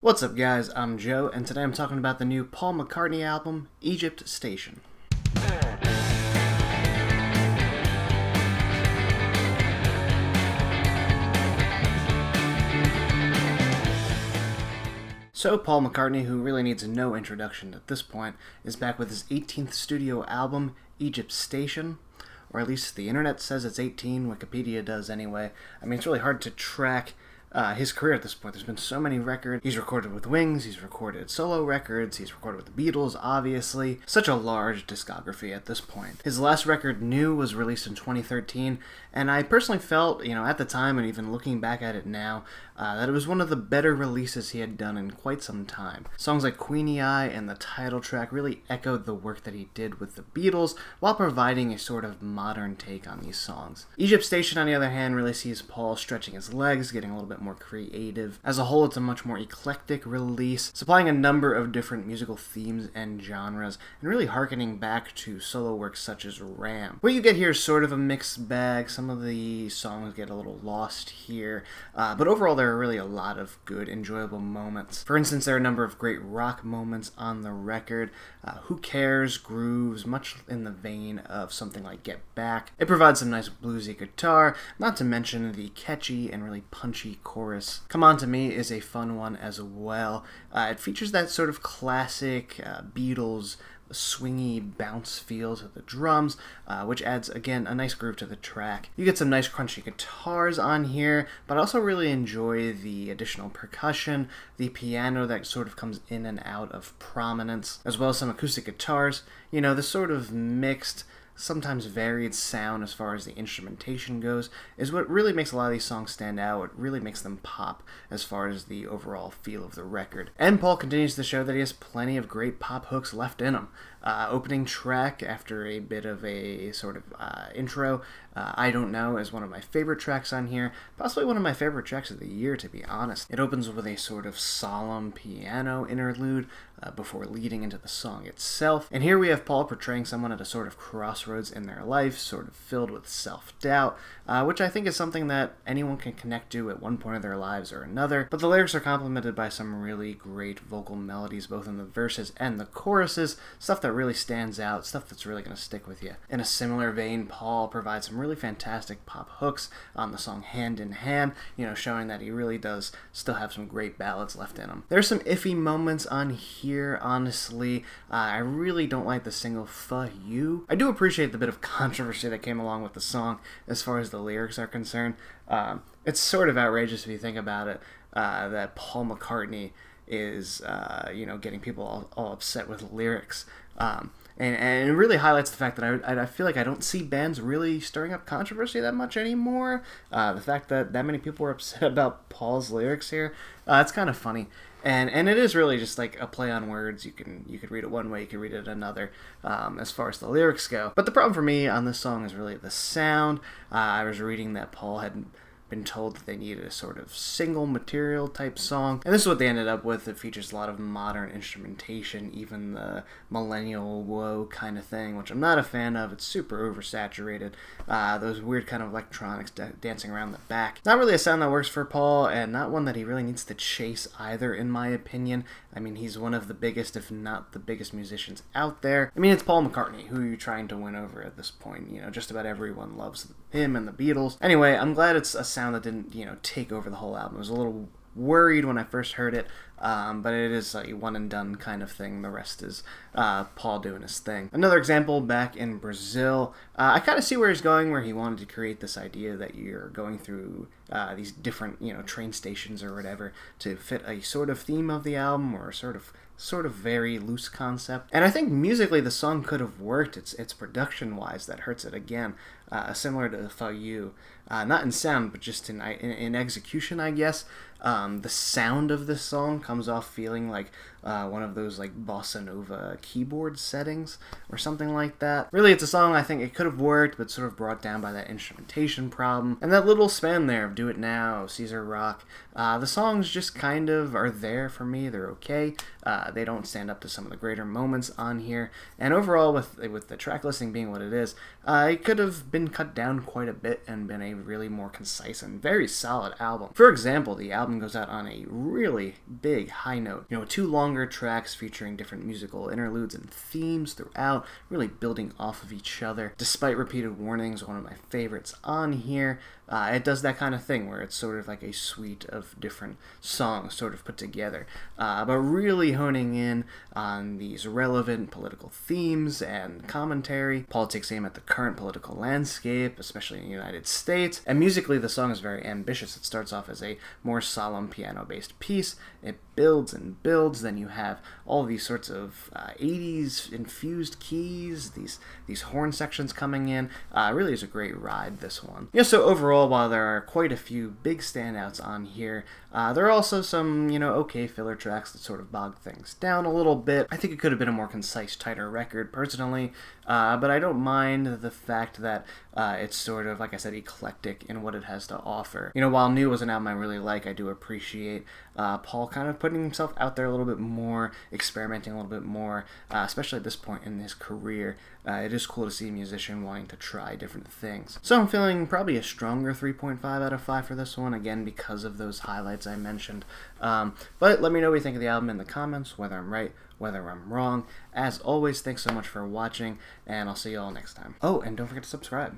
What's up guys, I'm Joe, and today I'm talking about the new Paul McCartney album, Egypt Station. So Paul McCartney, who really needs no introduction at this point, is back with his 18th studio album, Egypt Station. Or at least the internet says it's 18, Wikipedia does anyway. I mean, it's really hard to track his career at this point. There's been so many records. He's recorded with Wings, he's recorded solo records, he's recorded with the Beatles, obviously. Such a large discography at this point. His last record, New, was released in 2013, and I personally felt, at the time, and even looking back at it now, that it was one of the better releases he had done in quite some time. Songs like Queenie Eye and the title track really echoed the work that he did with the Beatles, while providing a sort of modern take on these songs. Egypt Station, on the other hand, really sees Paul stretching his legs, getting a little bit more creative. As a whole, it's a much more eclectic release, supplying a number of different musical themes and genres, and really harkening back to solo works such as Ram. What you get here is sort of a mixed bag. Some of the songs get a little lost here, but overall there are really a lot of good, enjoyable moments. For instance, there are a number of great rock moments on the record. Who Cares grooves much in the vein of something like Get Back. It provides some nice bluesy guitar, not to mention the catchy and really punchy chorus. Come On To Me is a fun one as well. It features that sort of classic Beatles swingy bounce feel to the drums, which adds, again, a nice groove to the track. You get some nice crunchy guitars on here, but I also really enjoy the additional percussion, the piano that sort of comes in and out of prominence, as well as some acoustic guitars. This sort of mixed, sometimes varied sound as far as the instrumentation goes is what really makes a lot of these songs stand out. What really makes them pop as far as the overall feel of the record. And Paul continues to show that he has plenty of great pop hooks left in him. Opening track, after a bit of a sort of intro, I Don't Know, is one of my favorite tracks on here, possibly one of my favorite tracks of the year, to be honest. It opens with a sort of solemn piano interlude before leading into the song itself. And here we have Paul portraying someone at a sort of crossroads in their life, sort of filled with self-doubt, which I think is something that anyone can connect to at one point of their lives or another. But the lyrics are complemented by some really great vocal melodies, both in the verses and the choruses, stuff that really stands out, stuff that's really going to stick with you. In a similar vein, Paul provides some really fantastic pop hooks on the song Hand in Hand, showing that he really does still have some great ballads left in him. There's some iffy moments on here, honestly. I really don't like the single Fuh You. I do appreciate the bit of controversy that came along with the song as far as the lyrics are concerned. It's sort of outrageous if you think about it, that Paul McCartney is, getting people all upset with lyrics. And it really highlights the fact that I feel like I don't see bands really stirring up controversy that much anymore. The fact that many people were upset about Paul's lyrics here, it's kind of funny. And it is really just like a play on words. You could read it one way, you could read it another, as far as the lyrics go. But the problem for me on this song is really the sound. I was reading that Paul had been told that they needed a sort of single material type song, and this is what they ended up with. It features a lot of modern instrumentation, even the millennial woe kind of thing, which I'm not a fan of. It's super oversaturated. Those weird kind of electronics dancing around the back. Not really a sound that works for Paul, and not one that he really needs to chase either, in my opinion. I mean, he's one of the biggest, if not the biggest musicians out there. I mean, it's Paul McCartney. Who are you trying to win over at this point? Just about everyone loves him and the Beatles. Anyway, I'm glad it's a sound that didn't, take over the whole album. I was a little worried when I first heard it, but it is a one and done kind of thing. The rest is Paul doing his thing. Another example, back in Brazil, I kind of see where he's going, where he wanted to create this idea that you're going through these different, train stations or whatever to fit a sort of theme of the album, or sort of very loose concept. And I think musically the song could have worked. It's production wise that hurts it again, similar to Fuh You, not in sound but just in execution, I guess. The sound of this song comes off feeling like one of those like bossa nova keyboard settings or something like that. Really, it's a song I think it could have worked, but sort of brought down by that instrumentation problem and that little span there of Do It Now, Caesar Rock. The songs just kind of are there for me. They're okay. They don't stand up to some of the greater moments on here, and overall, with the track listing being what it is, it could have been cut down quite a bit and been a a really more concise and very solid album. For example, the album goes out on a really big high note. You know, 2 longer tracks featuring different musical interludes and themes throughout, really building off of each other. Despite repeated warnings, one of my favorites on here, it does that kind of thing where it's sort of like a suite of different songs sort of put together, but really honing in on these relevant political themes and commentary. Politics aim at the current political landscape, especially in the United States, and musically the song is very ambitious. It starts off as a more solemn piano-based piece. It builds and builds, then you have all these sorts of 80s infused keys, these horn sections coming in. Really is a great ride, this one. Yeah, so overall, while there are quite a few big standouts on here, there are also some, okay filler tracks that sort of bog things down a little bit. I think it could have been a more concise, tighter record, personally, but I don't mind the fact that it's sort of, like I said, eclectic in what it has to offer. While New was an album I really like, I do appreciate Paul kind of putting himself out there a little bit more, experimenting a little bit more, especially at this point in his career. It is cool to see a musician wanting to try different things. So I'm feeling probably a stronger 3.5 out of 5 for this one, again, because of those highlights I mentioned. But let me know what you think of the album in the comments, whether I'm right, whether I'm wrong. As always, thanks so much for watching, and I'll see you all next time. Oh, and don't forget to subscribe.